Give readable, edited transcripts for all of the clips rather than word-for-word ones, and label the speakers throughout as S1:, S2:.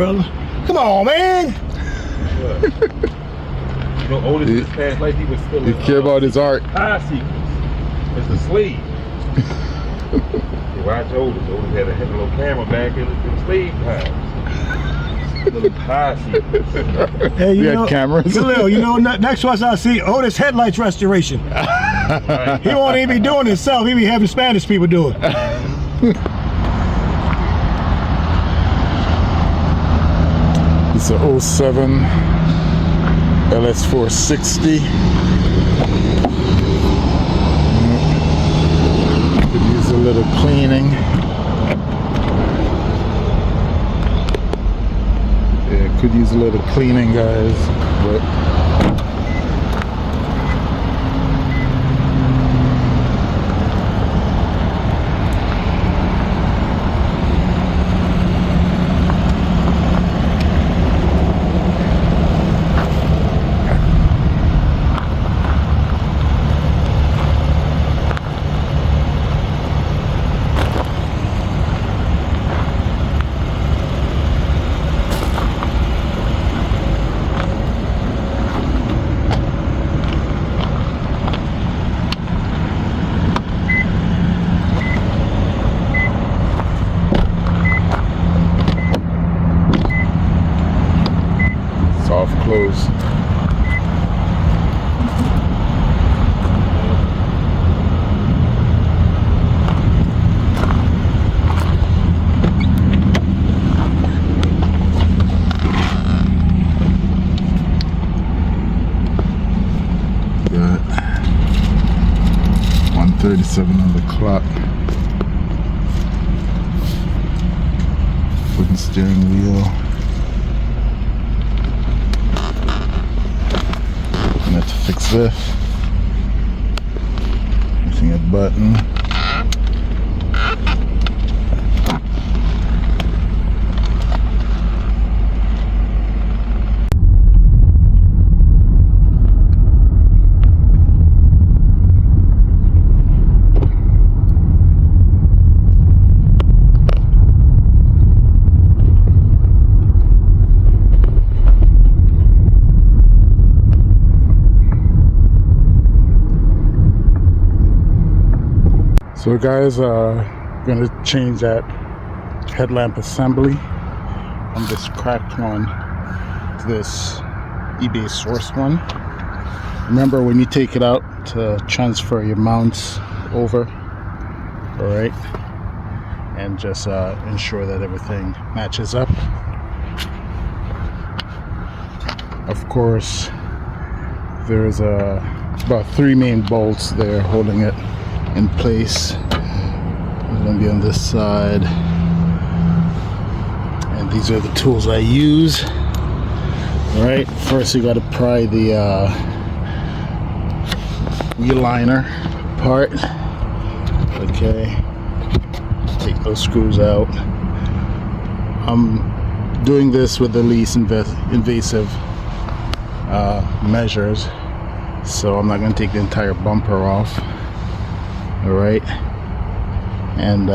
S1: brother. Come on, man.
S2: You know, Otis in his past life, he was still
S3: He care about his art.
S2: high sequence. It's a slave. You watch Otis. Otis had a little camera back in the slave times. Little high sequence.
S1: Hey,
S3: We had cameras.
S1: Khalil, you know, next one I see, Otis Headlights Restoration.
S2: Right.
S1: He won't even be doing it himself. He be having Spanish people do it.
S3: It's a 07 LS460. Could use a little cleaning. Yeah, could use a little cleaning, guys, but soft close. Got 1:37 on the clock. Wooden steering wheel. I'm gonna have to fix this. Missing a button. So guys, gonna change that headlamp assembly on this cracked one to this eBay source one. Remember, when you take it out to transfer your mounts over, all right, and just ensure that everything matches up. Of course, there's about 3 main bolts there holding it in place. It's gonna be on this side, and these are the tools I use. All right, first you got to pry the wheel liner apart. Okay, take those screws out. I'm doing this with the least invasive measures, so I'm not going to take the entire bumper off. All right, and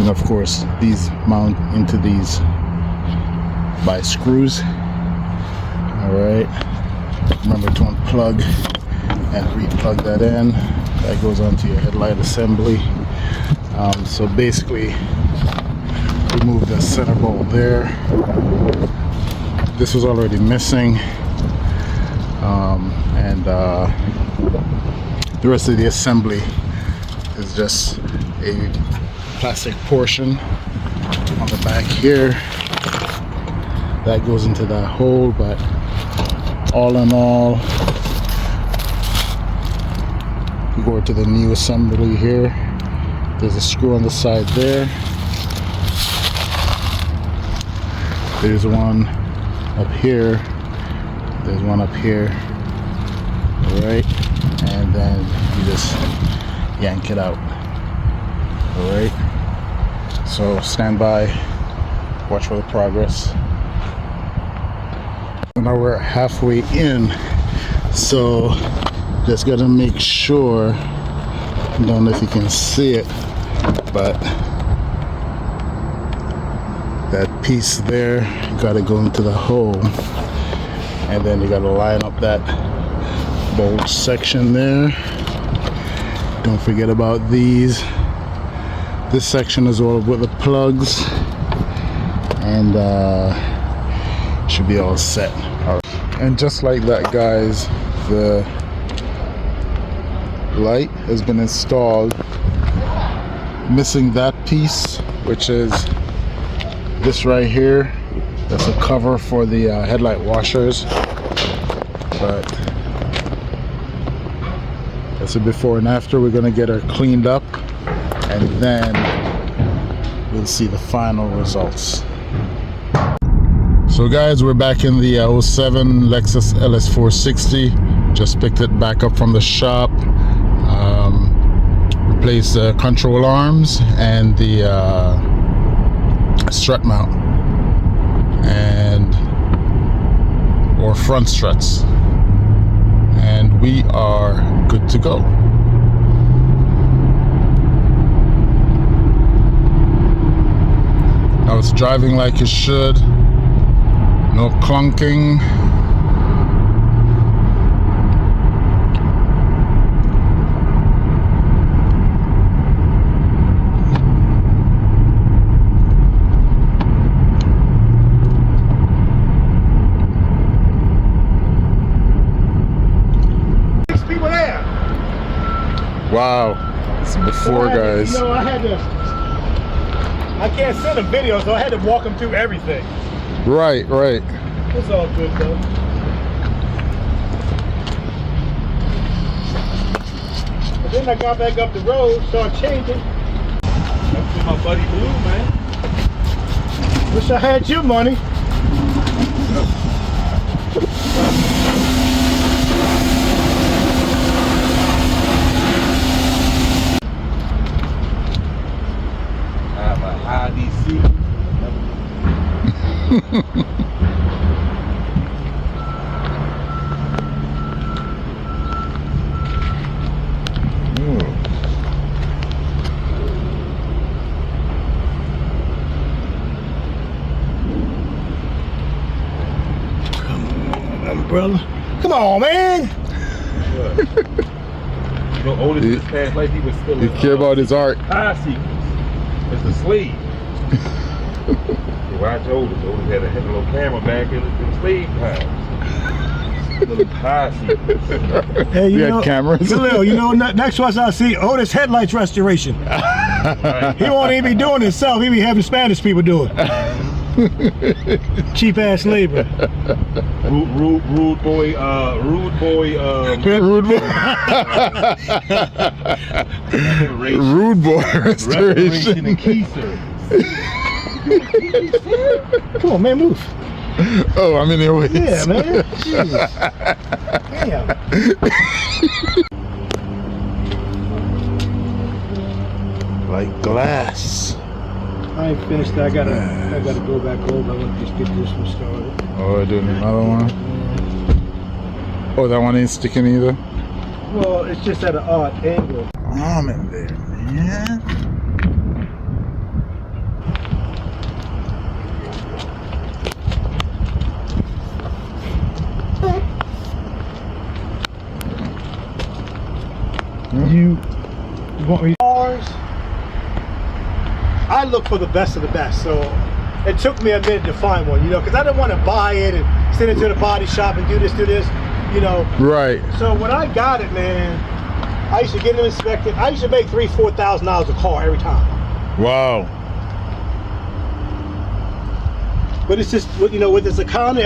S3: of course these mount into these by screws. All right, remember to unplug and re-plug that in. That goes onto your headlight assembly. So basically, remove the center bolt there. This was already missing, and the rest of the assembly is just a plastic portion on the back here that goes into that hole. But all in all, you go to the new assembly here. There's a screw on the side there. There's one up here. There's one up here. All right, and then you just yank it out. All right, so stand by, watch for the progress. Now we're halfway in, so just gotta make sure. I don't know if you can see it, but that piece there, got to go into the hole, and then you got to line up that bolt section there. Don't forget about these, this section as well with the plugs, and should be all set. All right. And just like that, guys, the light has been installed. Missing that piece, which is this right here. That's a cover for the headlight washers, but that's a before and after. We're gonna get her cleaned up, and then we'll see the final results. So guys, we're back in the 07 Lexus LS460. Just picked it back up from the shop. Replaced the control arms and the strut mount, and or front struts, and we are good to go. Now it's driving like it should. No clunking. Wow, it's before, guys.
S1: You know, I can't send a video, so I had to walk them through everything.
S3: Right.
S1: It's all good though. But then I got back up the road, started changing.
S2: That's for my buddy Blue, man.
S1: Wish I had your money. Brother, come on, man.
S2: You know, Otis just passed like he was still.
S3: You care about his art.
S2: High sequence. It's the sleeve. Watch Otis. Otis had a little camera back in the sleeve times. Little high sequence.
S1: Hey, you know,
S3: had cameras.
S1: Khalil, you know, next one I see Otis Headlights restoration.
S2: Right.
S1: He won't even be doing it himself. He be having Spanish people do it. Cheap ass labor.
S2: Rude boy.
S3: Rude boy restoration.
S2: And key service.
S1: Come on, man, move.
S3: Oh, I'm in your way.
S1: Yeah, man. Jesus. Damn.
S3: Like glass.
S1: I ain't finished that. I gotta go back over. I want to just get this one started.
S3: Oh, doing another one. Oh, that one ain't sticking either.
S1: Well, it's just at an odd angle.
S3: I'm in there, man.
S1: You want me? Cars. I look for the best of the best, so it took me a minute to find one, you know, because I didn't want to buy it and send it to the body shop and do this, you know.
S3: Right.
S1: So when I got it, man, I used to get them inspected. I used to make $3,000-$4,000 a car every time.
S3: Wow.
S1: But it's just, you know, with this economy.